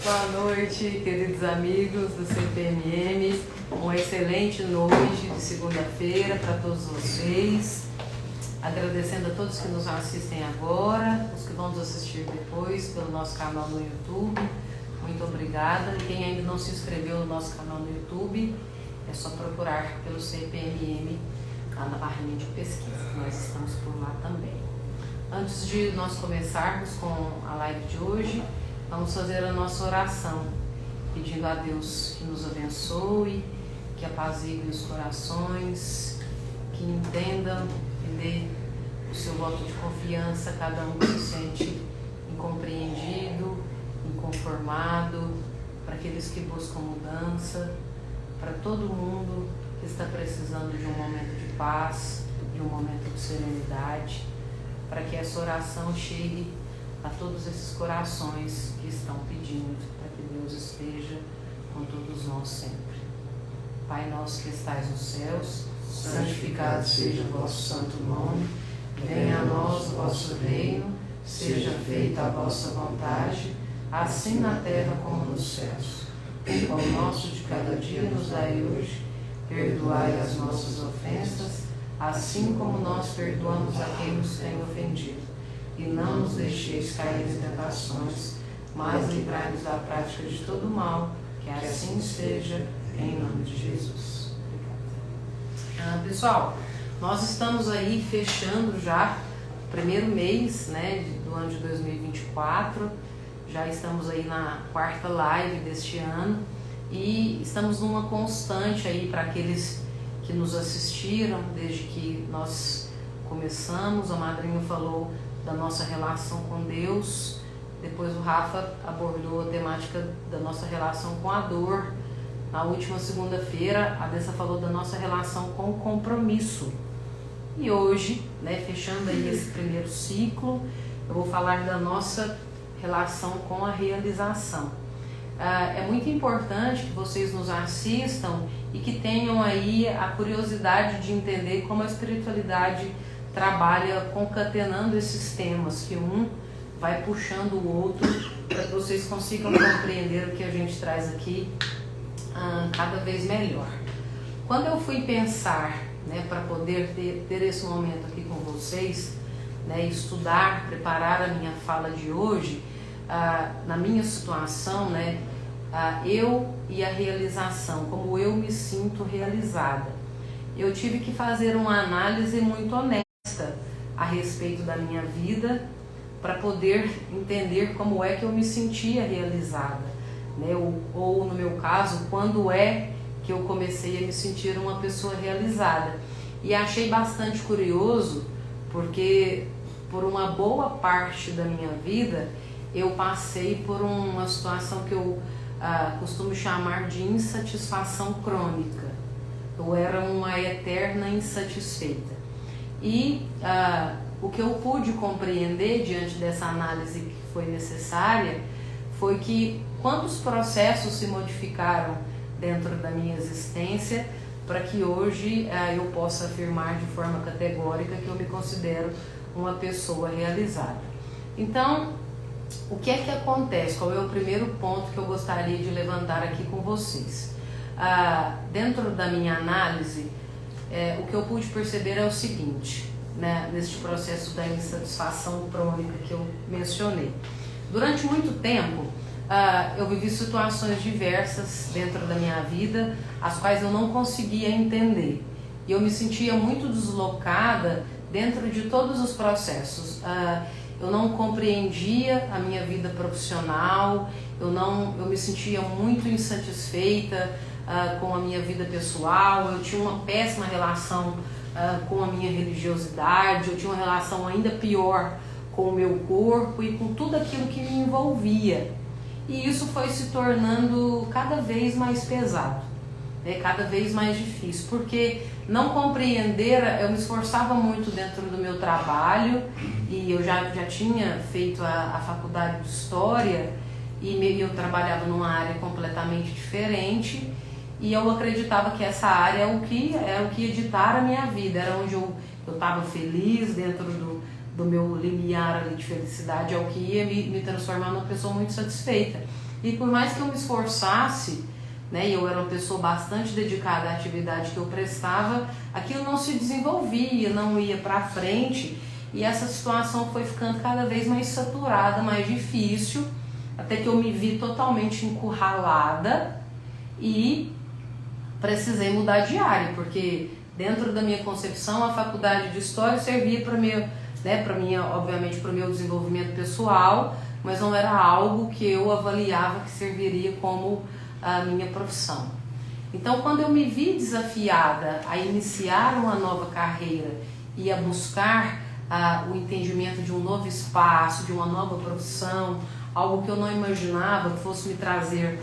Boa noite, queridos amigos do CPMM. Uma excelente noite de segunda-feira para todos vocês. Agradecendo a todos que nos assistem agora, os que vão nos assistir depois pelo nosso canal no YouTube. Muito obrigada. E quem ainda não se inscreveu no nosso canal no YouTube, é só procurar pelo CPMM lá na barrinha de pesquisa. Nós estamos por lá também. Antes de nós começarmos com a live de hoje, vamos fazer a nossa oração, pedindo a Deus que nos abençoe, que apazigue os corações, que entendam e dê o seu voto de confiança a cada um que se sente incompreendido, inconformado, para aqueles que buscam mudança, para todo mundo que está precisando de um momento de paz, de um momento de serenidade, para que essa oração chegue a todos esses corações que estão pedindo para que Deus esteja com todos nós sempre. Pai nosso que estais nos céus, santificado seja o vosso santo nome, venha a nós o vosso reino, seja feita a vossa vontade, assim na terra como nos céus. O pão nosso de cada dia nos dai hoje, perdoai as nossas ofensas, assim como nós perdoamos a quem nos tem ofendido. E não nos deixeis cair em tentações, mas livrai-nos da prática de todo mal, que assim seja, em nome de Jesus. Pessoal, nós estamos aí fechando já o primeiro mês, do ano de 2024, já estamos aí na quarta live deste ano e estamos numa constante aí para aqueles que nos assistiram desde que nós começamos. A madrinha falou da nossa relação com Deus, depois o Rafa abordou a temática da nossa relação com a dor. Na última segunda-feira, a Dessa falou da nossa relação com o compromisso. E hoje, fechando aí esse primeiro ciclo, eu vou falar da nossa relação com a realização. É muito importante que vocês nos assistam e que tenham aí a curiosidade de entender como a espiritualidade trabalha concatenando esses temas, que um vai puxando o outro, para que vocês consigam compreender o que a gente traz aqui cada vez melhor. Quando eu fui pensar, para poder ter esse momento aqui com vocês, estudar, preparar a minha fala de hoje, na minha situação, eu e a realização, como eu me sinto realizada, eu tive que fazer uma análise muito honesta a respeito da minha vida para poder entender como é que eu me sentia realizada, ou no meu caso, quando é que eu comecei a me sentir uma pessoa realizada. E achei bastante curioso, porque por uma boa parte da minha vida eu passei por uma situação que eu costumo chamar de insatisfação crônica. Eu era uma eterna insatisfeita. E o que eu pude compreender diante dessa análise que foi necessária foi que quantos processos se modificaram dentro da minha existência para que hoje eu possa afirmar de forma categórica que eu me considero uma pessoa realizada. Então, o que é que acontece? Qual é o primeiro ponto que eu gostaria de levantar aqui com vocês? Dentro da minha análise, o que eu pude perceber é o seguinte, neste processo da insatisfação crônica que eu mencionei. Durante muito tempo, eu vivi situações diversas dentro da minha vida, as quais eu não conseguia entender. E eu me sentia muito deslocada dentro de todos os processos. Eu não compreendia a minha vida profissional, eu me sentia muito insatisfeita com a minha vida pessoal, eu tinha uma péssima relação com a minha religiosidade, eu tinha uma relação ainda pior com o meu corpo e com tudo aquilo que me envolvia. E isso foi se tornando cada vez mais pesado, cada vez mais difícil, porque não compreender, eu me esforçava muito dentro do meu trabalho e eu já tinha feito a faculdade de História e eu trabalhava numa área completamente diferente e eu acreditava que essa área era o que ia ditar a minha vida, era onde eu estava feliz dentro do meu limiar ali de felicidade, é o que ia me transformar numa pessoa muito satisfeita. E por mais que eu me esforçasse, né, e eu era uma pessoa bastante dedicada à atividade que eu prestava, aquilo não se desenvolvia, não ia para frente, e essa situação foi ficando cada vez mais saturada, mais difícil, até que eu me vi totalmente encurralada e precisei mudar de área, porque dentro da minha concepção a faculdade de História servia para mim, né, obviamente para o meu desenvolvimento pessoal, mas não era algo que eu avaliava que serviria como a minha profissão. Então, quando eu me vi desafiada a iniciar uma nova carreira e a buscar o entendimento de um novo espaço, de uma nova profissão, algo que eu não imaginava que fosse me trazer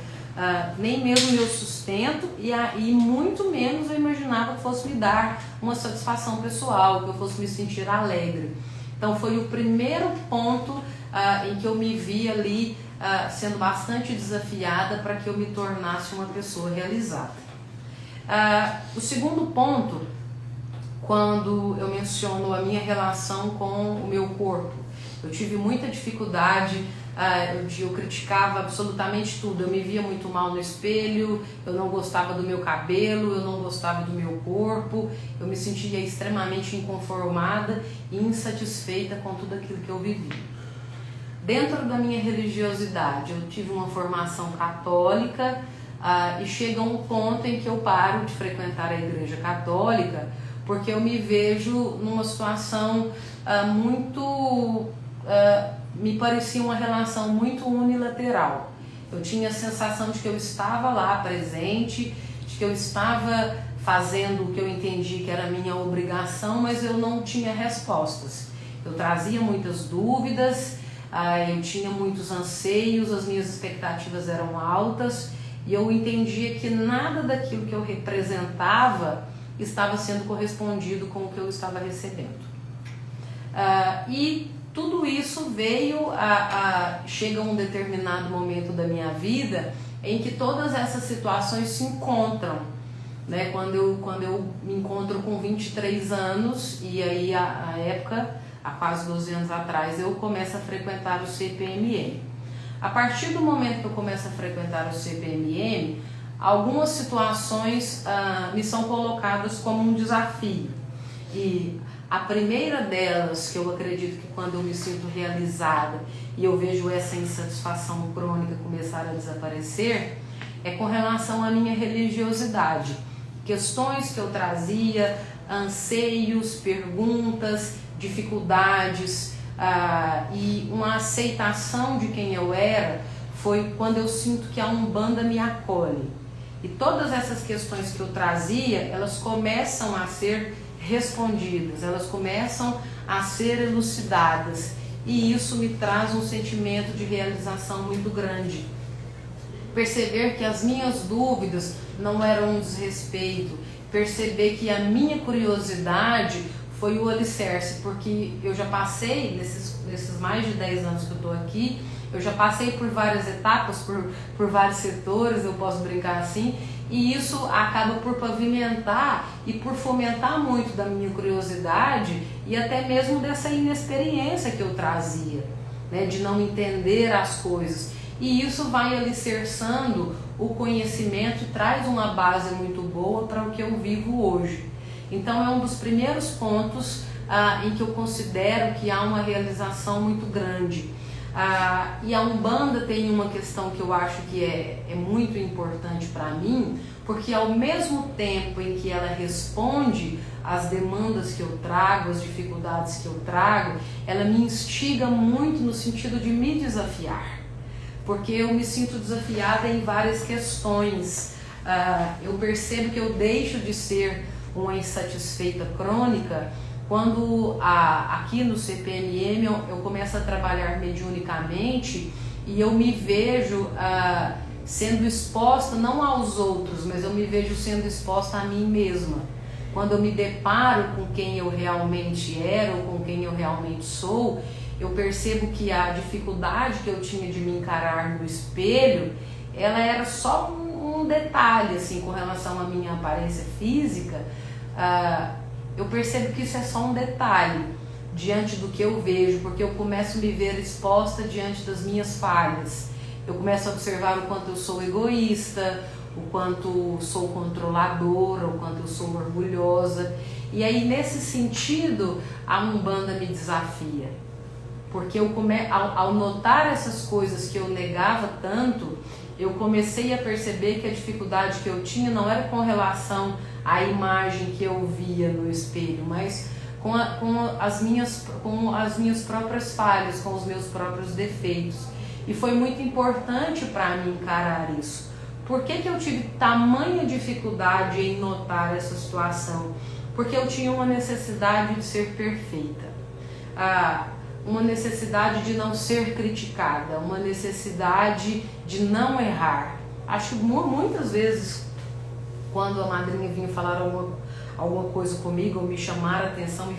nem mesmo meu sustento e muito menos eu imaginava que fosse me dar uma satisfação pessoal, que eu fosse me sentir alegre. Então, foi o primeiro ponto em que eu me vi ali sendo bastante desafiada para que eu me tornasse uma pessoa realizada. O segundo ponto, quando eu menciono a minha relação com o meu corpo, eu tive muita dificuldade, eu criticava absolutamente tudo, eu me via muito mal no espelho, eu não gostava do meu cabelo, eu não gostava do meu corpo, eu me sentia extremamente inconformada e insatisfeita com tudo aquilo que eu vivia. Dentro da minha religiosidade, eu tive uma formação católica e chega um ponto em que eu paro de frequentar a igreja católica porque eu me vejo numa situação me parecia uma relação muito unilateral. Eu tinha a sensação de que eu estava lá presente, de que eu estava fazendo o que eu entendi que era a minha obrigação, mas eu não tinha respostas. Eu trazia muitas dúvidas, eu tinha muitos anseios, as minhas expectativas eram altas e eu entendia que nada daquilo que eu representava estava sendo correspondido com o que eu estava recebendo. E tudo isso veio chega um determinado momento da minha vida em que todas essas situações se encontram, né? Quando eu me encontro com 23 anos e aí a época, há quase 12 anos atrás, eu começo a frequentar o CPMM. A partir do momento que eu começo a frequentar o CPMM, algumas situações me são colocadas como um desafio. E a primeira delas, que eu acredito que quando eu me sinto realizada e eu vejo essa insatisfação crônica começar a desaparecer, é com relação à minha religiosidade. Questões que eu trazia, anseios, perguntas, dificuldades e uma aceitação de quem eu era, foi quando eu sinto que a Umbanda me acolhe. E todas essas questões que eu trazia, elas começam a ser respondidas, elas começam a ser elucidadas. E isso me traz um sentimento de realização muito grande. Perceber que as minhas dúvidas não eram um desrespeito, perceber que a minha curiosidade foi o alicerce, porque eu já passei, nesses mais de 10 anos que eu estou aqui, eu já passei por várias etapas, por vários setores, eu posso brincar assim, e isso acaba por pavimentar e por fomentar muito da minha curiosidade e até mesmo dessa inexperiência que eu trazia, né, de não entender as coisas. E isso vai alicerçando o conhecimento e traz uma base muito boa para o que eu vivo hoje. Então é um dos primeiros pontos em que eu considero que há uma realização muito grande. E a Umbanda tem uma questão que eu acho que é muito importante para mim, porque ao mesmo tempo em que ela responde às demandas que eu trago, às dificuldades que eu trago, ela me instiga muito no sentido de me desafiar, porque eu me sinto desafiada em várias questões. Eu percebo que eu deixo de ser uma insatisfeita crônica quando aqui no CPMM eu começo a trabalhar mediunicamente e eu me vejo sendo exposta não aos outros, mas eu me vejo sendo exposta a mim mesma. Quando eu me deparo com quem eu realmente era ou com quem eu realmente sou, eu percebo que a dificuldade que eu tinha de me encarar no espelho, ela era só um detalhe assim, com relação à minha aparência física. Eu percebo que isso é só um detalhe diante do que eu vejo, porque eu começo a me ver exposta diante das minhas falhas. eu começo a observar o quanto eu sou egoísta, o quanto sou controladora, o quanto eu sou orgulhosa. E aí, nesse sentido, a Umbanda me desafia. Porque ao notar essas coisas que eu negava tanto, eu comecei a perceber que a dificuldade que eu tinha não era com relação à imagem que eu via no espelho, mas com as minhas próprias falhas, com os meus próprios defeitos. E foi muito importante para mim encarar isso. Por que eu tive tamanha dificuldade em notar essa situação? Porque eu tinha uma necessidade de ser perfeita, uma necessidade de não ser criticada, uma necessidade de não errar. Acho que muitas vezes, quando a madrinha vinha falar alguma coisa comigo, ou me chamar a atenção,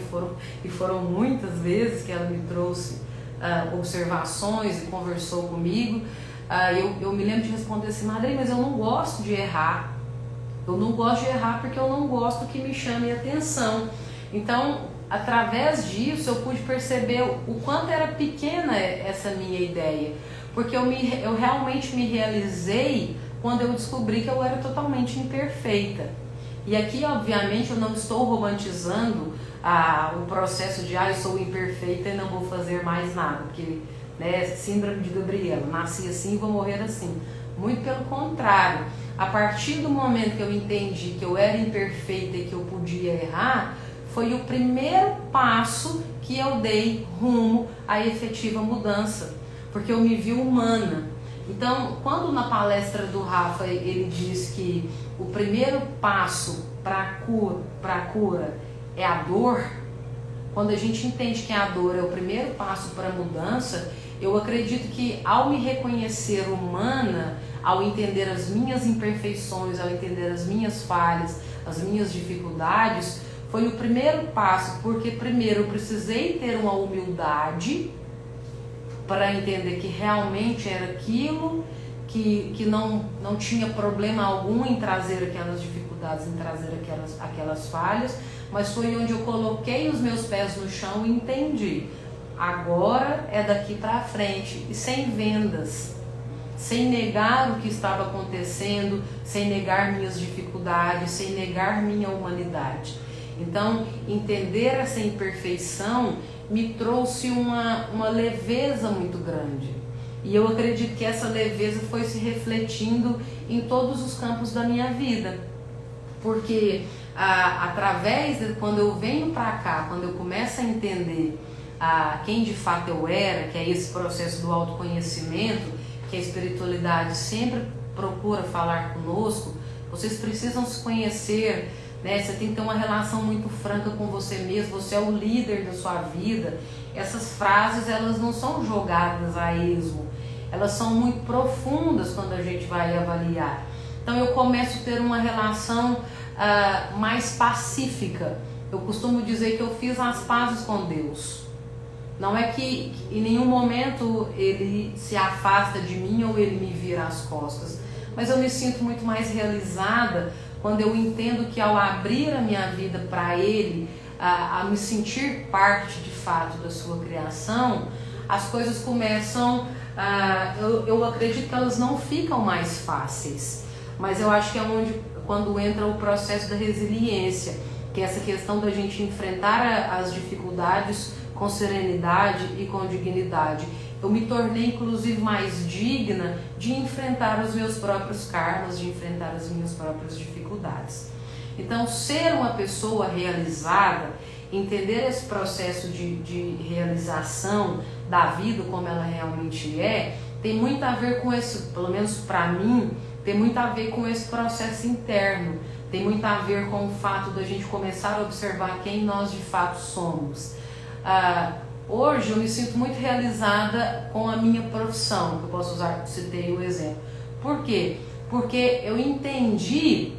e foram muitas vezes que ela me trouxe observações e conversou comigo, eu me lembro de responder assim: madrinha, mas eu não gosto de errar. Eu não gosto de errar porque eu não gosto que me chame a atenção. Então, através disso, eu pude perceber o quanto era pequena essa minha ideia. Porque eu realmente me realizei quando eu descobri que eu era totalmente imperfeita. E aqui, obviamente, eu não estou romantizando o processo de eu sou imperfeita e não vou fazer mais nada. Porque, né, síndrome de Gabriela, nasci assim e vou morrer assim. Muito pelo contrário. A partir do momento que eu entendi que eu era imperfeita e que eu podia errar, foi o primeiro passo que eu dei rumo à efetiva mudança, porque eu me vi humana. Então, quando na palestra do Rafa ele diz que o primeiro passo para a cura é a dor, quando a gente entende que a dor é o primeiro passo para a mudança, eu acredito que ao me reconhecer humana, ao entender as minhas imperfeições, ao entender as minhas falhas, as minhas dificuldades, foi o primeiro passo, porque primeiro eu precisei ter uma humildade para entender que realmente era aquilo, que não tinha problema algum em trazer aquelas dificuldades, em trazer aquelas falhas, mas foi onde eu coloquei os meus pés no chão e entendi. Agora é daqui para frente, e sem vendas, sem negar o que estava acontecendo, sem negar minhas dificuldades, sem negar minha humanidade. Então, entender essa imperfeição me trouxe uma leveza muito grande. E eu acredito que essa leveza foi se refletindo em todos os campos da minha vida. Porque quando eu venho para cá, quando eu começo a entender quem de fato eu era, que é esse processo do autoconhecimento, que a espiritualidade sempre procura falar conosco, vocês precisam se conhecer, né? Você tem que ter uma relação muito franca com você mesmo, você é o líder da sua vida. Essas frases, elas não são jogadas a esmo, elas são muito profundas quando a gente vai avaliar. Então eu começo a ter uma relação mais pacífica. Eu costumo dizer que eu fiz as pazes com Deus. Não é que em nenhum momento ele se afasta de mim ou ele me vira as costas, mas eu me sinto muito mais realizada quando eu entendo que ao abrir a minha vida para ele, a me sentir parte de fato da sua criação, as coisas começam, eu acredito que elas não ficam mais fáceis, mas eu acho que é quando entra o processo da resiliência, que é essa questão da gente enfrentar as dificuldades com serenidade e com dignidade. Eu me tornei inclusive mais digna de enfrentar os meus próprios karmas, de enfrentar as minhas próprias dificuldades. Então, ser uma pessoa realizada, entender esse processo de realização da vida como ela realmente é, tem muito a ver com esse, pelo menos para mim, tem muito a ver com esse processo interno, tem muito a ver com o fato da gente começar a observar quem nós de fato somos. Hoje eu me sinto muito realizada com a minha profissão, que eu posso usar, citei o exemplo. Por quê? Porque eu entendi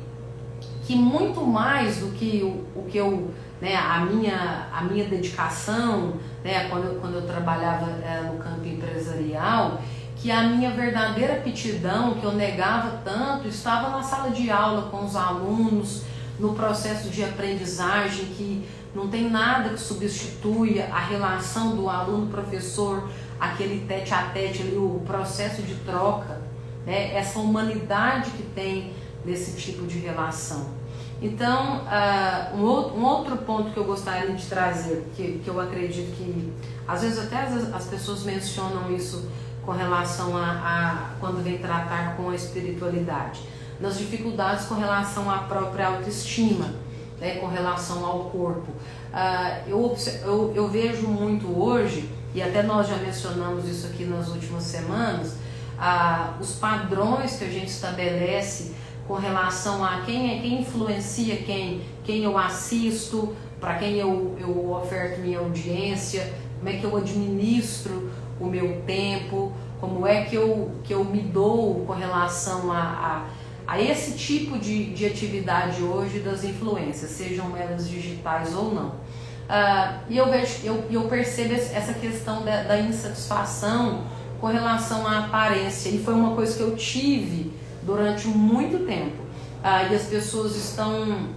que muito mais do que o que eu, né, a minha dedicação, né, quando eu trabalhava no campo empresarial, que a minha verdadeira aptidão, que eu negava tanto, estava na sala de aula com os alunos, no processo de aprendizagem, que não tem nada que substitua a relação do aluno-professor, aquele tete a tete ali, o processo de troca, né? Essa humanidade que tem nesse tipo de relação. Então, um outro ponto que eu gostaria de trazer, que eu acredito que às vezes até as pessoas mencionam isso com relação a quando vem tratar com a espiritualidade, nas dificuldades com relação à própria autoestima, né, com relação ao corpo. Eu vejo muito hoje, e até nós já mencionamos isso aqui nas últimas semanas, os padrões que a gente estabelece com relação a quem influencia quem eu assisto, para quem eu oferto minha audiência, como é que eu administro o meu tempo, como é que eu me dou com relação a esse tipo de atividade hoje das influências, sejam elas digitais ou não. E eu percebo essa questão da insatisfação com relação à aparência, e foi uma coisa que eu tive durante muito tempo. E as pessoas estão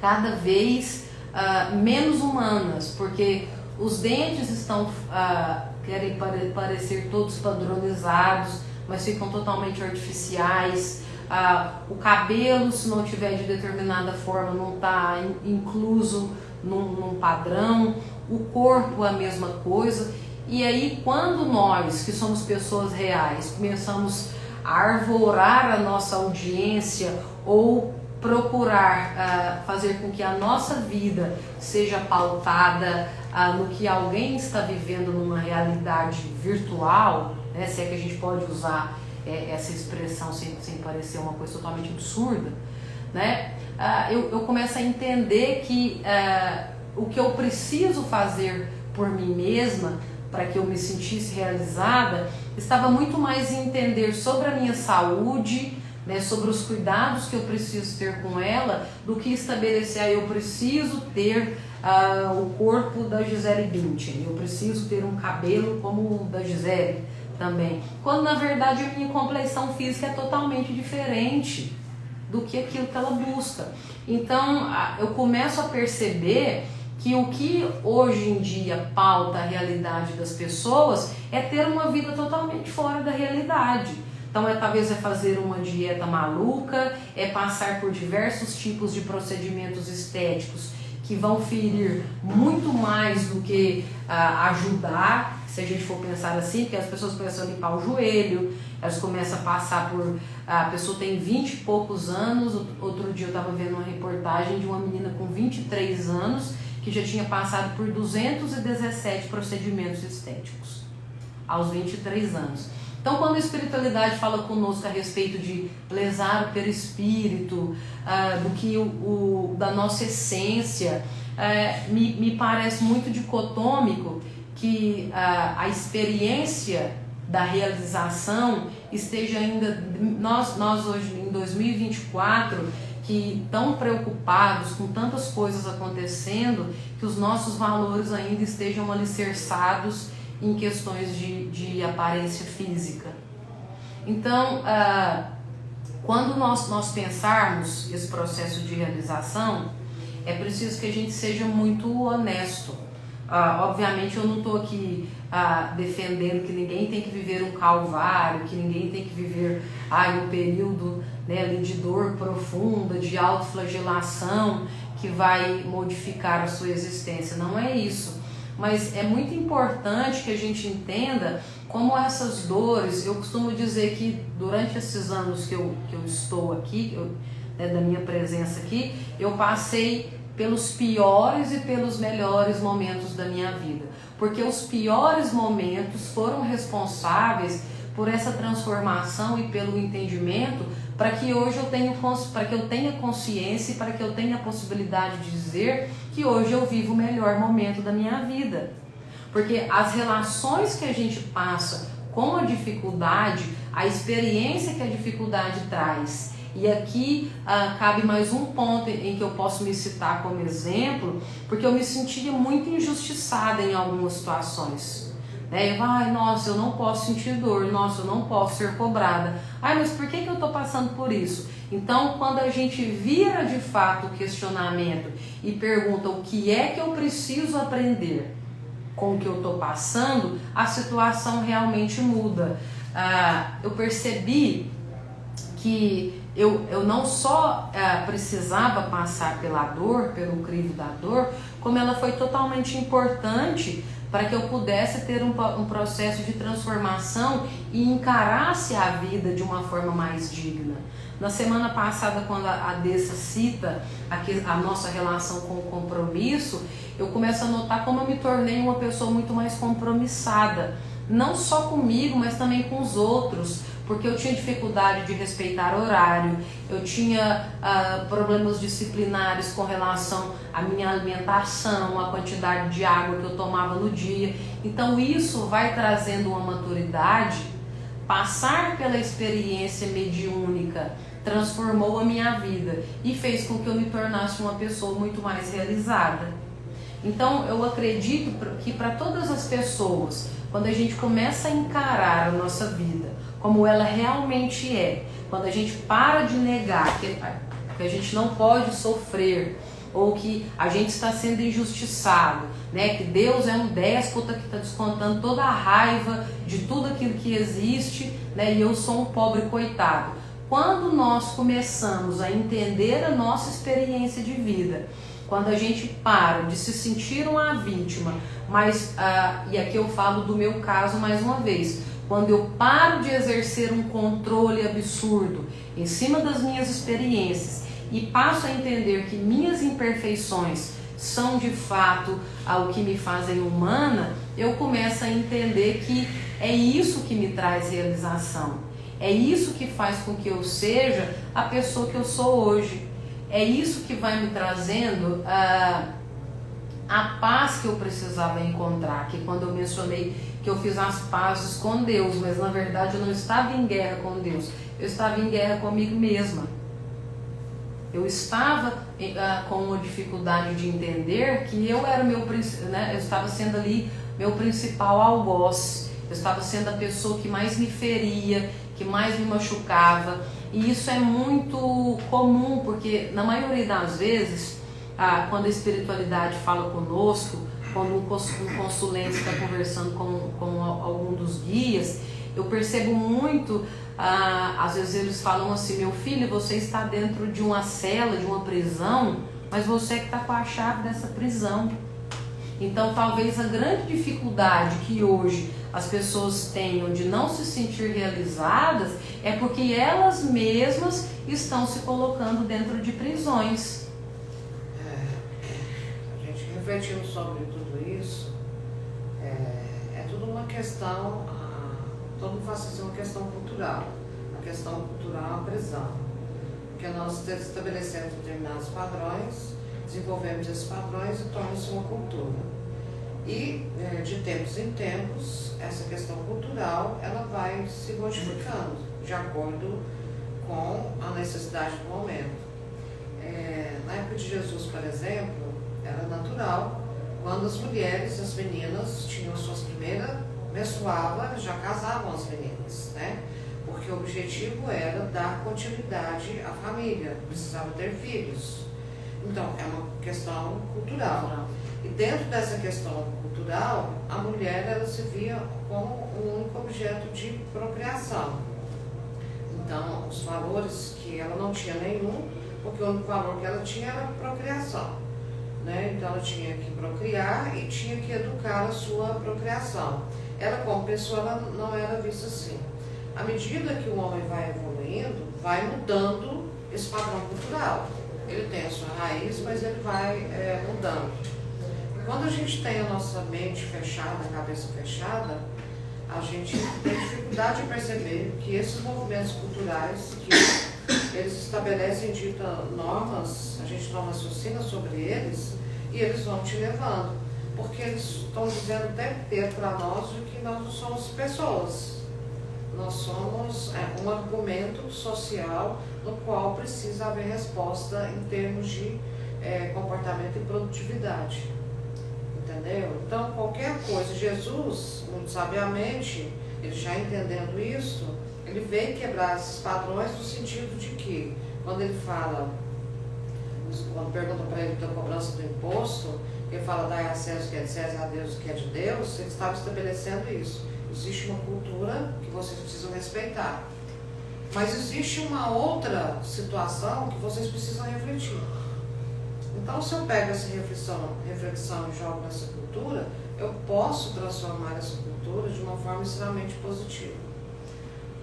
cada vez menos humanas, porque os dentes querem parecer todos padronizados, mas ficam totalmente artificiais. O cabelo, se não tiver de determinada forma, não está incluso num padrão. O corpo, a mesma coisa. E aí, quando nós, que somos pessoas reais, começamos a arvorar a nossa audiência ou procurar fazer com que a nossa vida seja pautada no que alguém está vivendo numa realidade virtual, né, se é que a gente pode usar essa expressão sem parecer uma coisa totalmente absurda, né, eu começo a entender que o que eu preciso fazer por mim mesma para que eu me sentisse realizada estava muito mais em entender sobre a minha saúde, né, sobre os cuidados que eu preciso ter com ela, do que estabelecer, eu preciso ter o corpo da Gisele Bündchen, eu preciso ter um cabelo como o da Gisele também, quando na verdade a minha compleição física é totalmente diferente do que aquilo que ela busca. Então eu começo a perceber que o que hoje em dia pauta a realidade das pessoas é ter uma vida totalmente fora da realidade. Então talvez fazer uma dieta maluca, passar por diversos tipos de procedimentos estéticos que vão ferir muito mais do que ajudar, se a gente for pensar assim, porque as pessoas começam a limpar o joelho, elas começam a passar por... A pessoa tem 20 e poucos anos, outro dia eu estava vendo uma reportagem de uma menina com 23 anos que já tinha passado por 217 procedimentos estéticos aos 23 anos. Então, quando a espiritualidade fala conosco a respeito de lesar o perispírito, da nossa essência, me parece muito dicotômico que a experiência da realização esteja ainda... Nós hoje, em 2024, que tão preocupados com tantas coisas acontecendo, que os nossos valores ainda estejam alicerçados em questões de aparência física. Então, quando nós pensarmos esse processo de realização, é preciso que a gente seja muito honesto. Obviamente eu não estou aqui defendendo que ninguém tem que viver um calvário, que ninguém tem que viver um período, né, ali de dor profunda, de autoflagelação que vai modificar a sua existência. Não é isso. Mas é muito importante que a gente entenda como essas dores... Eu costumo dizer que durante esses anos que eu estou aqui, da minha presença aqui, eu passei pelos piores e pelos melhores momentos da minha vida. Porque os piores momentos foram responsáveis por essa transformação e pelo entendimento, para que hoje eu tenha consciência e para que eu tenha a possibilidade de dizer que hoje eu vivo o melhor momento da minha vida. Porque as relações que a gente passa com a dificuldade, a experiência que a dificuldade traz, e aqui cabe mais um ponto em que eu posso me citar como exemplo, porque eu me sentia muito injustiçada em algumas situações. Nossa, eu não posso sentir dor, nossa, eu não posso ser cobrada. Mas por que eu estou passando por isso? Então, quando a gente vira de fato o questionamento e pergunta o que é que eu preciso aprender, com o que eu estou passando, a situação realmente muda. Eu percebi que eu não só precisava passar pela dor, pelo crivo da dor, como ela foi totalmente importante para que eu pudesse ter um processo de transformação e encarasse a vida de uma forma mais digna. Na semana passada, quando a Dessa cita a nossa relação com o compromisso, eu começo a notar como eu me tornei uma pessoa muito mais compromissada, não só comigo, mas também com os outros, porque eu tinha dificuldade de respeitar horário, eu tinha problemas disciplinares com relação à minha alimentação, à quantidade de água que eu tomava no dia. Então isso vai trazendo uma maturidade. Passar pela experiência mediúnica transformou a minha vida e fez com que eu me tornasse uma pessoa muito mais realizada. Então eu acredito que para todas as pessoas, quando a gente começa a encarar a nossa vida como ela realmente é, quando a gente para de negar que a gente não pode sofrer, ou que a gente está sendo injustiçado, né? Que Deus é um déspota que está descontando toda a raiva de tudo aquilo que existe, né? E eu sou um pobre coitado. Quando nós começamos a entender a nossa experiência de vida, quando a gente para de se sentir uma vítima, mas, e aqui eu falo do meu caso mais uma vez, quando eu paro de exercer um controle absurdo em cima das minhas experiências e passo a entender que minhas imperfeições são de fato o que me fazem humana, eu começo a entender que é isso que me traz realização. É isso que faz com que eu seja a pessoa que eu sou hoje. É isso que vai me trazendo a paz que eu precisava encontrar. Que quando eu mencionei que eu fiz as pazes com Deus, mas na verdade eu não estava em guerra com Deus, eu estava em guerra comigo mesma. Eu estava com uma dificuldade de entender que eu era eu estava sendo ali meu principal algoz. Eu estava sendo a pessoa que mais me feria, que mais me machucava. E isso é muito comum, porque na maioria das vezes, quando a espiritualidade fala conosco, quando um consulente está conversando com algum dos guias, eu percebo muito, às vezes eles falam assim: meu filho, você está dentro de uma cela, de uma prisão, mas você é que está com a chave dessa prisão. Então talvez a grande dificuldade que hoje as pessoas tenham de não se sentir realizadas é porque elas mesmas estão se colocando dentro de prisões. A gente refletindo sobre tudo isso, é tudo uma questão, todo mundo faz assim, uma questão cultural. A questão cultural é uma prisão, porque nós estabelecemos determinados padrões, desenvolvemos esses padrões e torna-se uma cultura. E de tempos em tempos, essa questão cultural ela vai se modificando de acordo com a necessidade do momento. Na época de Jesus, por exemplo, era natural, quando as mulheres, as meninas, tinham suas primeiras, menstruavam, já casavam as meninas, né? Porque o objetivo era dar continuidade à família, precisava ter filhos. Então, é uma questão cultural. E dentro dessa questão cultural, a mulher ela se via como um único objeto de procriação. Então, os valores que ela não tinha nenhum, porque o único valor que ela tinha era a procriação, né? Então, ela tinha que procriar e tinha que educar a sua procriação. Ela, como pessoa, ela não era vista assim. À medida que o homem vai evoluindo, vai mudando esse padrão cultural. Ele tem a sua raiz, mas ele vai mudando. Quando a gente tem a nossa mente fechada, a cabeça fechada, a gente tem dificuldade de perceber que esses movimentos culturais, que eles estabelecem ditas normas, a gente não raciocina sobre eles e eles vão te levando. Porque eles estão dizendo o tempo inteiro para nós que nós não somos pessoas. Nós somos um argumento social no qual precisa haver resposta em termos de comportamento e produtividade. Entendeu? Então, qualquer coisa, Jesus, muito sabiamente, ele já entendendo isso, ele veio quebrar esses padrões no sentido de que, quando ele fala, quando pergunta para ele da cobrança do imposto, Porque fala dar a César o que é de César, a Deus o que é de Deus, ele estava estabelecendo isso. Existe uma cultura que vocês precisam respeitar. Mas existe uma outra situação que vocês precisam refletir. Então, se eu pego essa reflexão e jogo nessa cultura, eu posso transformar essa cultura de uma forma extremamente positiva.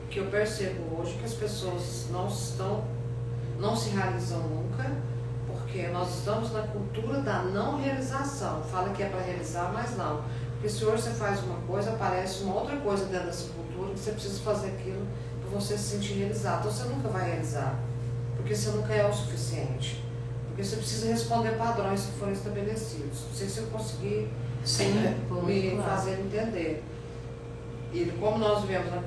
O que eu percebo hoje é que as pessoas não se realizam nunca, porque nós estamos na cultura da não realização. Fala que é para realizar, mas não. Porque se hoje você faz uma coisa, aparece uma outra coisa dentro dessa cultura, que você precisa fazer aquilo para você se sentir realizado. Então você nunca vai realizar, porque você nunca é o suficiente. Porque você precisa responder padrões que foram estabelecidos. Não sei se eu consegui me fazer entender. E como nós vivemos na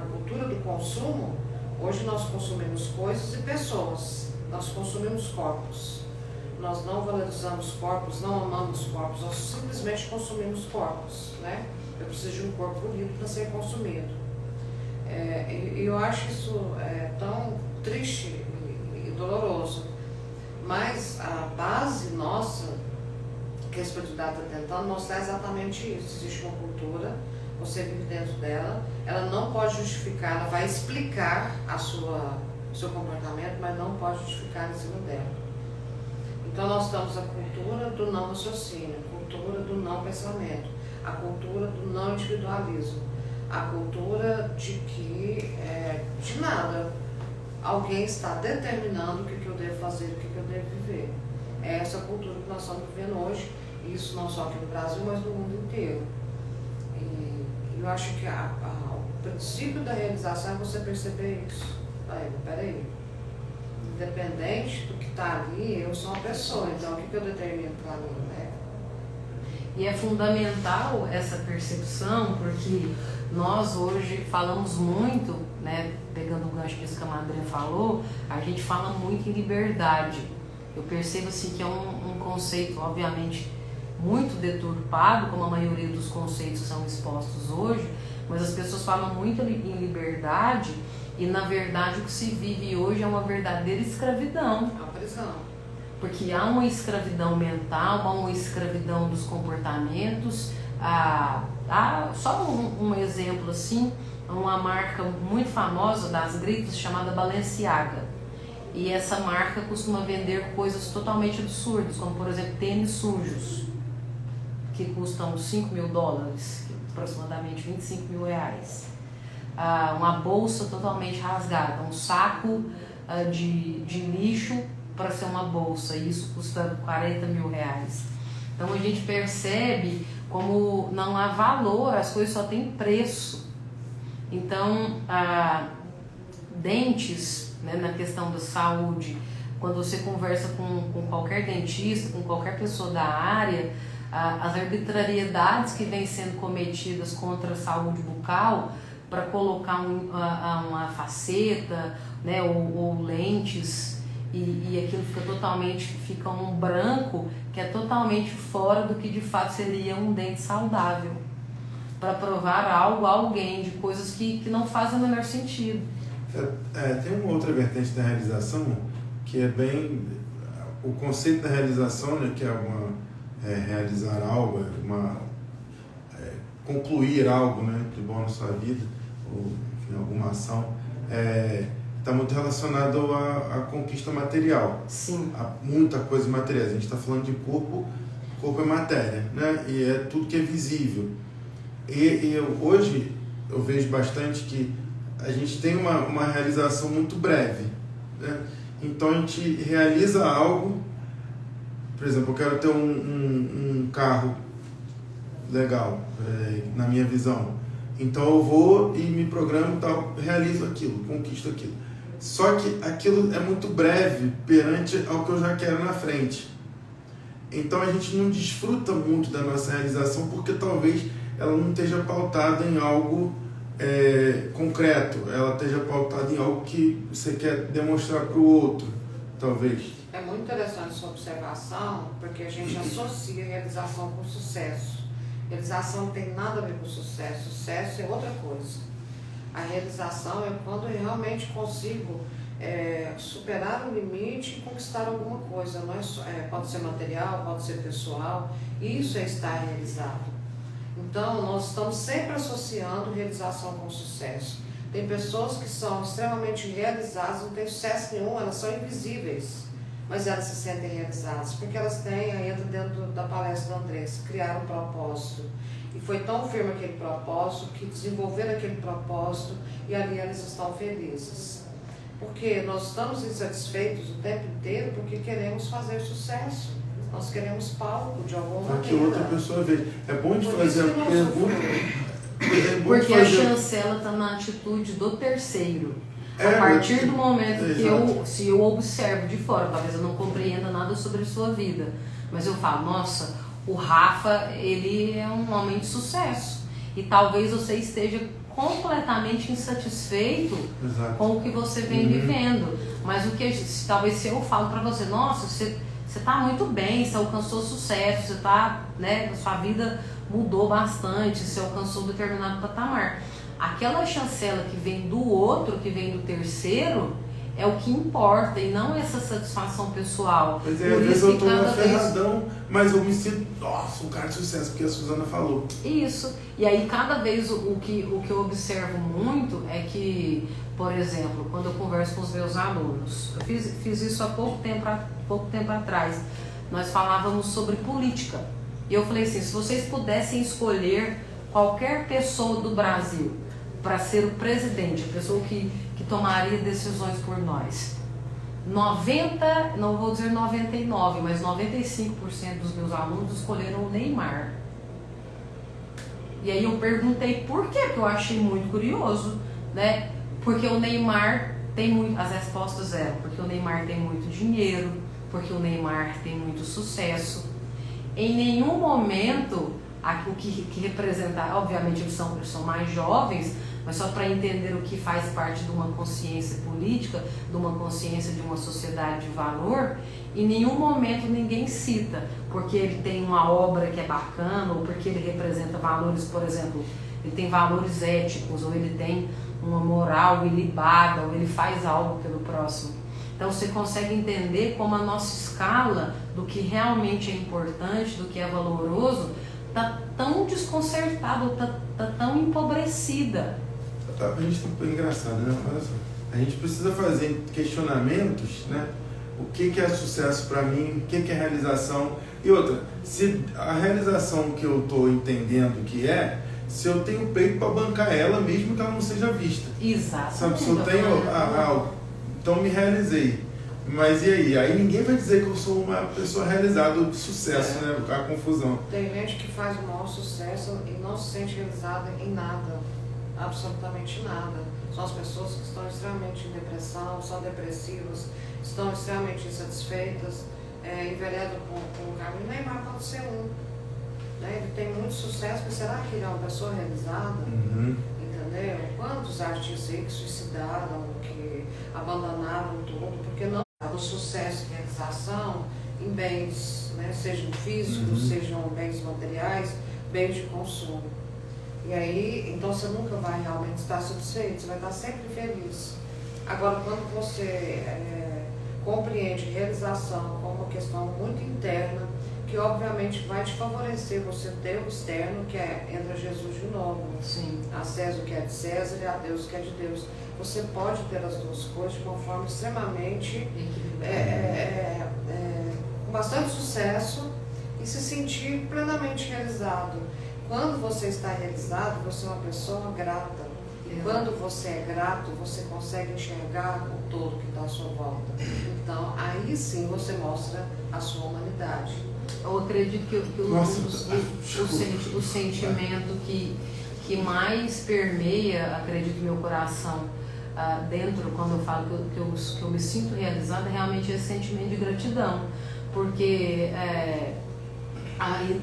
cultura do consumo, hoje nós consumimos coisas e pessoas. Nós consumimos corpos. Nós não valorizamos corpos, não amamos corpos, nós simplesmente consumimos corpos, né? Eu preciso de um corpo bonito para ser consumido. E eu acho isso tão triste e doloroso. Mas a base nossa, que a espiritualidade está tentando mostrar, é exatamente isso. Existe uma cultura, você vive dentro dela, ela não pode justificar, ela vai explicar o seu comportamento, mas não pode justificar em cima dela. Então nós estamos a cultura do não raciocínio, a cultura do não pensamento, a cultura do não individualismo, a cultura de que, de nada, alguém está determinando o que eu devo fazer, o que eu devo viver. É essa cultura que nós estamos vivendo hoje, isso não só aqui no Brasil, mas no mundo inteiro. E eu acho que o princípio da realização é você perceber isso. Peraí. Independente do que está ali, eu sou uma pessoa, então o que eu determino para mim, né? E é fundamental essa percepção, porque nós hoje falamos muito, né, pegando o gancho disso que a Madrinha falou, a gente fala muito em liberdade. Eu percebo assim que é um conceito, obviamente, muito deturpado, como a maioria dos conceitos são expostos hoje, mas as pessoas falam muito em liberdade. E na verdade o que se vive hoje é uma verdadeira escravidão. É uma prisão. Porque há uma escravidão mental, há uma escravidão dos comportamentos. Só um exemplo assim, uma marca muito famosa das grifes chamada Balenciaga. E essa marca costuma vender coisas totalmente absurdas, como por exemplo tênis sujos, que custam $5.000, aproximadamente R$25.000. Uma bolsa totalmente rasgada, um saco de lixo para ser uma bolsa, e isso custa R$40.000. Então a gente percebe como não há valor, as coisas só têm preço. Então, dentes, né, na questão da saúde, quando você conversa com qualquer dentista, com qualquer pessoa da área, as arbitrariedades que vêm sendo cometidas contra a saúde bucal, para colocar uma faceta, né, ou lentes, e aquilo fica um branco que é totalmente fora do que de fato seria um dente saudável, para provar algo a alguém de coisas que não fazem o menor sentido. Tem uma outra vertente da realização que é bem o conceito da realização, né, que é realizar algo, concluir algo, né, de bom na sua vida, ou enfim, alguma ação, está muito relacionado à conquista material. Sim. Há muita coisa material. A gente está falando de corpo é matéria, né? E é tudo que é visível. Hoje eu vejo bastante que a gente tem uma realização muito breve, né? Então a gente realiza algo, por exemplo, eu quero ter um carro legal, na minha visão. Então eu vou e me programo, tal, realizo aquilo, conquisto aquilo. Só que aquilo é muito breve perante ao que eu já quero na frente. Então a gente não desfruta muito da nossa realização porque talvez ela não esteja pautada em algo concreto, ela esteja pautada em algo que você quer demonstrar para o outro, talvez. É muito interessante sua observação, porque a gente associa realização com sucesso. Realização não tem nada a ver com sucesso. Sucesso é outra coisa. A realização é quando eu realmente consigo superar um limite e conquistar alguma coisa. Não pode ser material, pode ser pessoal, isso é estar realizado. Então, nós estamos sempre associando realização com sucesso. Tem pessoas que são extremamente realizadas, não têm sucesso nenhum, elas são invisíveis, mas elas se sentem realizadas, porque elas têm, aí entra dentro da palestra da Andressa, criaram um propósito. E foi tão firme aquele propósito, que desenvolveram aquele propósito, e ali elas estão felizes. Porque nós estamos insatisfeitos o tempo inteiro porque queremos fazer sucesso. Nós queremos palco de alguma maneira. Que outra pessoa veja. É bom de fazer a pergunta. Porque a chancela está na atitude do terceiro. A partir do momento que se eu observo de fora, talvez eu não compreenda nada sobre a sua vida, mas eu falo, nossa, o Rafa, ele é um homem de sucesso. E talvez você esteja completamente insatisfeito com o que você vem vivendo. Mas talvez se eu falo para você, nossa, você está muito bem, você alcançou sucesso, você tá, né, a sua vida mudou bastante, você alcançou um determinado patamar. Aquela chancela que vem do outro, que vem do terceiro, é o que importa e não essa satisfação pessoal. Às vezes eu tô ferradão, mas eu me sinto, nossa, um cara de sucesso, porque a Suzana falou. Isso. E aí cada vez o que eu observo muito é que, por exemplo, quando eu converso com os meus alunos, eu fiz isso há pouco tempo atrás, nós falávamos sobre política. E eu falei assim, se vocês pudessem escolher qualquer pessoa do Brasil para ser o presidente, a pessoa que tomaria decisões por nós, 90, não vou dizer 99, mas 95% dos meus alunos escolheram o Neymar. E aí eu perguntei por quê, porque eu achei muito curioso, né? Porque o Neymar tem muito, as respostas eram, porque o Neymar tem muito dinheiro, porque o Neymar tem muito sucesso. Em nenhum momento, o que representa, obviamente eles são mais jovens, mas só para entender o que faz parte de uma consciência política, de uma consciência de uma sociedade de valor, em nenhum momento ninguém cita, porque ele tem uma obra que é bacana, ou porque ele representa valores, por exemplo, ele tem valores éticos, ou ele tem uma moral ilibada, ou ele faz algo pelo próximo. Então você consegue entender como a nossa escala do que realmente é importante, do que é valoroso, está tão desconcertada, está tão empobrecida. A gente é engraçado, né? Olha só. A gente precisa fazer questionamentos, né? O que é sucesso para mim, o que é realização. E outra, se a realização que eu estou entendendo que se eu tenho peito para bancar ela, mesmo que ela não seja vista. Exato. Sabe, se eu tenho então me realizei. Mas e aí? Aí ninguém vai dizer que eu sou uma pessoa realizada de sucesso, né? A confusão. Tem gente que faz o maior sucesso e não se sente realizada em nada. Absolutamente nada. São as pessoas que estão extremamente em depressão, são depressivas, estão extremamente insatisfeitas, enveredam com o caminho. Neymar pode ser um. Né? Ele tem muito sucesso, mas será que ele é uma pessoa realizada? Entendeu? Quantos artistas aí que suicidaram, que abandonaram tudo, porque não o sucesso e realização em bens, né? Sejam físicos, sejam bens materiais, bens de consumo. E aí, então você nunca vai realmente estar satisfeito, você vai estar sempre feliz. Agora, quando você compreende realização como uma questão muito interna, que obviamente vai te favorecer você ter o externo, que entra Jesus de novo. Sim. A César o que é de César e a Deus o que é de Deus. Você pode ter as duas coisas de uma forma extremamente, com bastante sucesso e se sentir plenamente realizado. Quando você está realizado, você é uma pessoa grata. E quando você é grato, você consegue enxergar o todo que está à sua volta. Então, aí sim você mostra a sua humanidade. Eu acredito que o sentimento que mais permeia, acredito, meu coração dentro, quando eu falo que eu me sinto realizada, realmente é esse sentimento de gratidão. Porque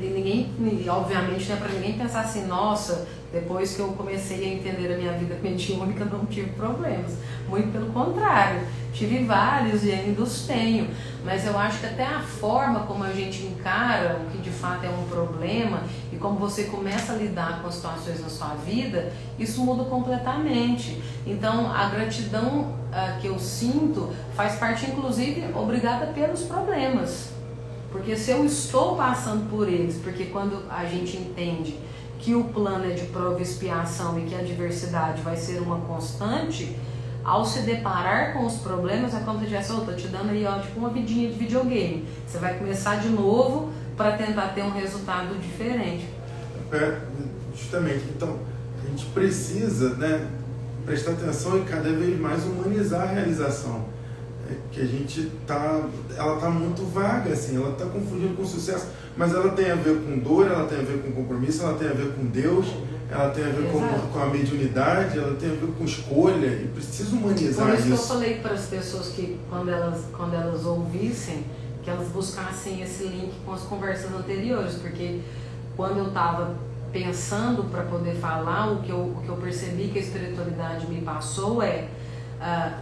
ninguém, obviamente, não é para ninguém pensar assim, nossa, Depois que eu comecei a entender a minha vida mediúnica, não tive problemas. Muito pelo contrário, tive vários e ainda os tenho. Mas eu acho que até a forma como a gente encara o que de fato é um problema e como você começa a lidar com as situações na sua vida, isso muda completamente. Então, a gratidão que eu sinto faz parte, inclusive, obrigada pelos problemas. Porque se eu estou passando por eles, porque quando a gente entende que o plano é de prova e expiação e que a adversidade vai ser uma constante, ao se deparar com os problemas, é como se tivesse, tô te dando aí, ó, tipo uma vidinha de videogame. Você vai começar de novo para tentar ter um resultado diferente. Justamente. Então, a gente precisa, né, prestar atenção e cada vez mais humanizar a realização. Que a gente ela tá muito vaga, assim, ela tá confundindo com sucesso, mas ela tem a ver com dor, ela tem a ver com compromisso, ela tem a ver com Deus, ela tem a ver com a mediunidade, ela tem a ver com escolha, e precisa humanizar Por isso. Que eu falei para as pessoas que quando elas ouvissem, que elas buscassem esse link com as conversas anteriores, porque quando eu estava pensando para poder falar, o que eu percebi que a espiritualidade me passou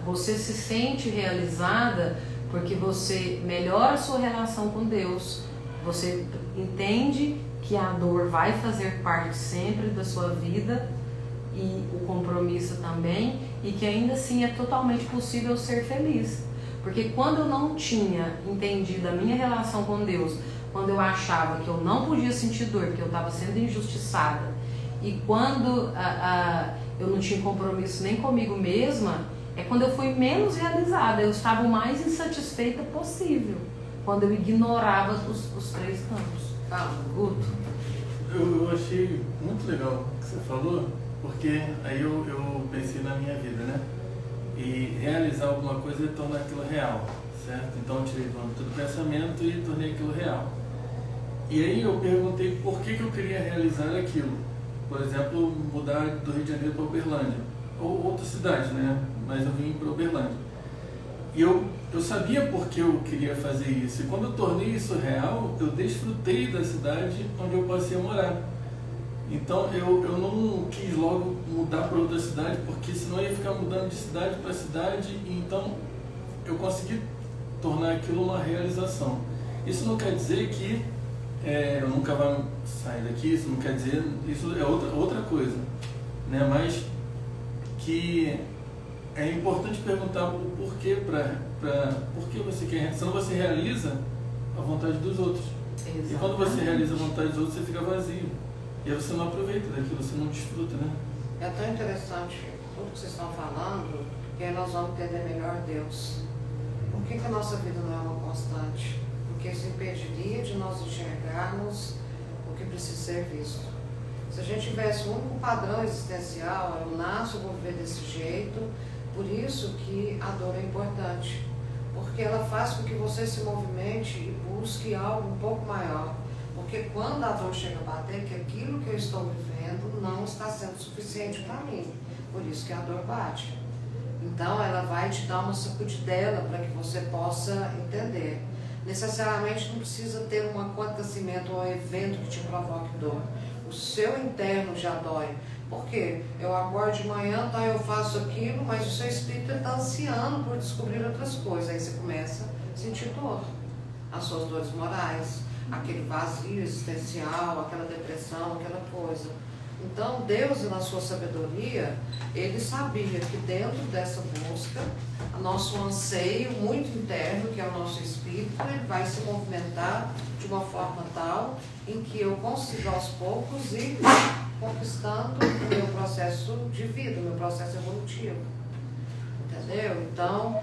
você se sente realizada porque você melhora a sua relação com Deus, você entende que a dor vai fazer parte sempre da sua vida e o compromisso também, e que ainda assim é totalmente possível ser feliz. Porque quando eu não tinha entendido a minha relação com Deus, quando eu achava que eu não podia sentir dor porque eu estava sendo injustiçada, e quando eu não tinha compromisso nem comigo mesma, é quando eu fui menos realizada, eu estava o mais insatisfeita possível, quando eu ignorava os três campos. Guto. Eu achei muito legal o que você falou, porque aí eu pensei na minha vida, né? E realizar alguma coisa é tornar aquilo real, certo? Então eu tirei do âmbito do pensamento e tornei aquilo real. E aí eu perguntei por que eu queria realizar aquilo. Por exemplo, mudar do Rio de Janeiro para Uberlândia, ou outra cidade, né? Mas eu vim para Uberlândia. E eu sabia por que eu queria fazer isso. E quando eu tornei isso real, eu desfrutei da cidade onde eu passei a morar. Então eu não quis logo mudar para outra cidade, porque senão eu ia ficar mudando de cidade para cidade. E então eu consegui tornar aquilo uma realização. Isso não quer dizer que eu nunca vou sair daqui, isso não quer dizer, isso é outra coisa, né? Mas que é importante perguntar o porquê, por que você quer, senão você realiza a vontade dos outros. Exatamente. E quando você realiza a vontade dos outros, você fica vazio. E aí você não aproveita daquilo, você não desfruta, né? É tão interessante tudo que vocês estão falando, que aí nós vamos entender melhor Deus. Por que a nossa vida não é uma constante? Porque isso impediria de nós enxergarmos o que precisa ser visto. Se a gente tivesse um único padrão existencial, eu nasço, eu vou viver desse jeito, por isso que a dor é importante. Porque ela faz com que você se movimente e busque algo um pouco maior. Porque quando a dor chega a bater, que aquilo que eu estou vivendo não está sendo suficiente para mim. Por isso que a dor bate. Então ela vai te dar uma sacudidela para que você possa entender. Necessariamente não precisa ter um acontecimento ou um evento que te provoque dor. O seu interno já dói. Por quê? Eu acordo de manhã, tá, eu faço aquilo, mas o seu espírito está ansiando por descobrir outras coisas. Aí você começa a sentir dor. As suas dores morais, aquele vazio existencial, aquela depressão, aquela coisa. Então Deus, na sua sabedoria, Ele sabia que dentro dessa busca, o nosso anseio muito interno, que é o nosso espírito, ele vai se movimentar de uma forma tal em que eu consiga aos poucos ir conquistando o meu processo de vida, o meu processo evolutivo. Entendeu? Então,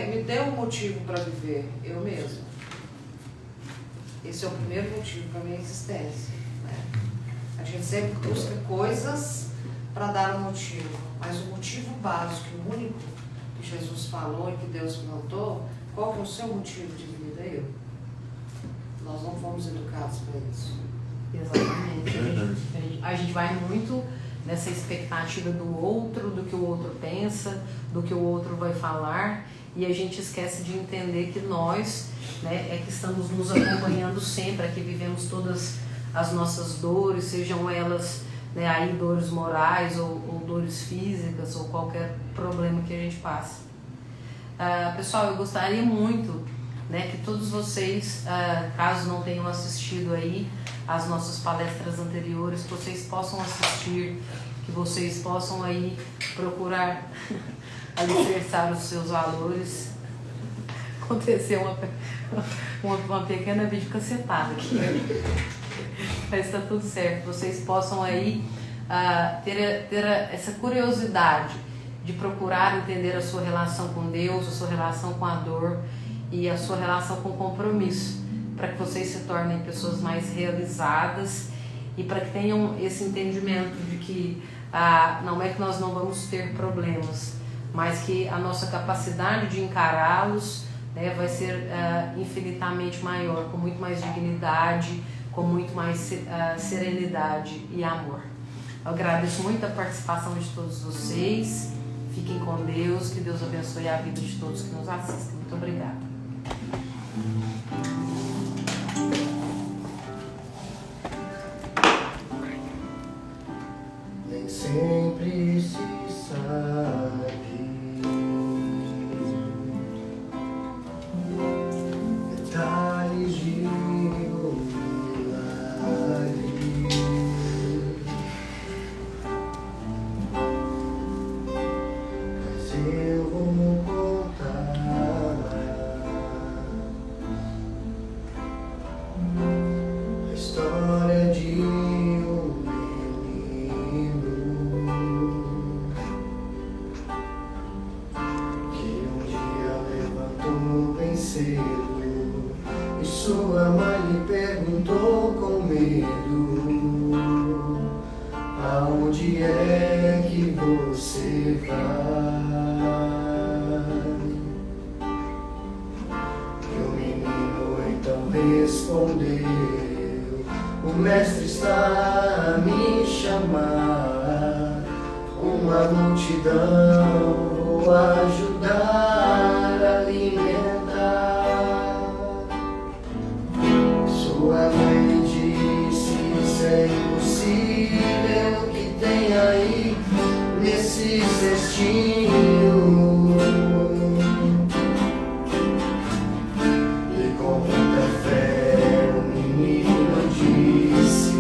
me dê um motivo para viver, eu mesmo. Esse é o primeiro motivo para a minha existência. A gente sempre busca coisas para dar um motivo, mas o motivo básico, o único que Jesus falou e que Deus plantou, qual que é o seu motivo de vida? Nós não fomos educados para isso. Exatamente. A gente vai muito nessa expectativa do outro, do que o outro pensa, do que o outro vai falar, e a gente esquece de entender que nós, né, é que estamos nos acompanhando sempre, é que vivemos todas as nossas dores, sejam elas né, aí dores morais ou dores físicas ou qualquer problema que a gente passe. Pessoal, eu gostaria muito, né, que todos vocês, caso não tenham assistido aí as nossas palestras anteriores, que vocês possam assistir, que vocês possam aí procurar alicerçar os seus valores. Aconteceu uma pequena videocassetada aqui, mas está tudo certo. Vocês possam aí ter essa curiosidade de procurar entender a sua relação com Deus, a sua relação com a dor e a sua relação com o compromisso, para que vocês se tornem pessoas mais realizadas e para que tenham esse entendimento de que não é que nós não vamos ter problemas, mas que a nossa capacidade de encará-los, né, vai ser infinitamente maior, com muito mais dignidade, com muito mais serenidade e amor. Eu agradeço muito a participação de todos vocês. Fiquem com Deus, que Deus abençoe a vida de todos que nos assistem. Muito obrigada. Nem sempre se sabe detalhes de um milagre, mas eu vou contar a história de um menino que um dia levantou bem cedo e sua mãe lhe perguntou com medo: aonde é que você vai? E o menino então respondeu: o mestre está a me chamar, uma multidão vou ajudar a alimentar. Sua mãe disse: isso é impossível, o que tem aí nesse cestinho? E com muita fé o menino disse: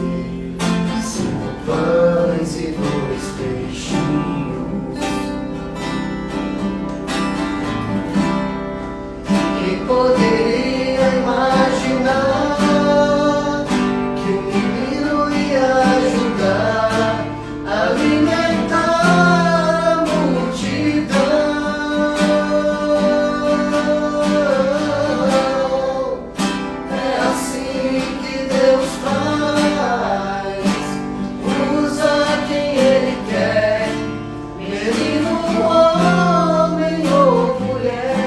5 pães e 2 peixinhos. Quem poderia imaginar que o menino ia ajudar a alimentar a multidão? É assim que Deus faz, usa quem Ele quer, menino, homem ou mulher.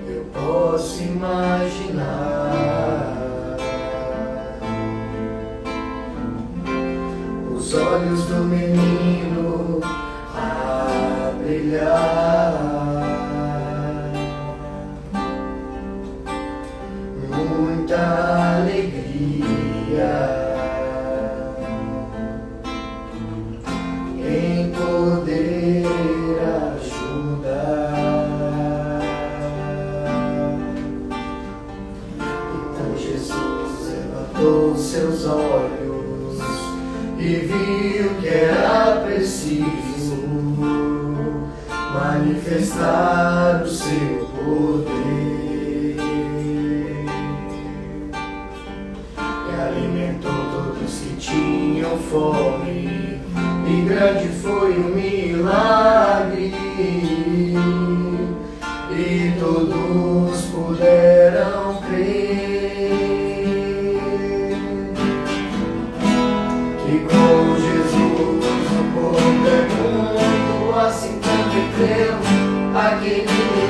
Eu posso imaginar os olhos do menino a brilhar, muita alegria em poder ajudar. Então Jesus levantou seus olhos e viu que era preciso manifestar o seu poder, e alimentou todos que tinham fome, e grande foi o milagre, e todos puderam crer que com Jesus o povo é muito, assim também creu aquele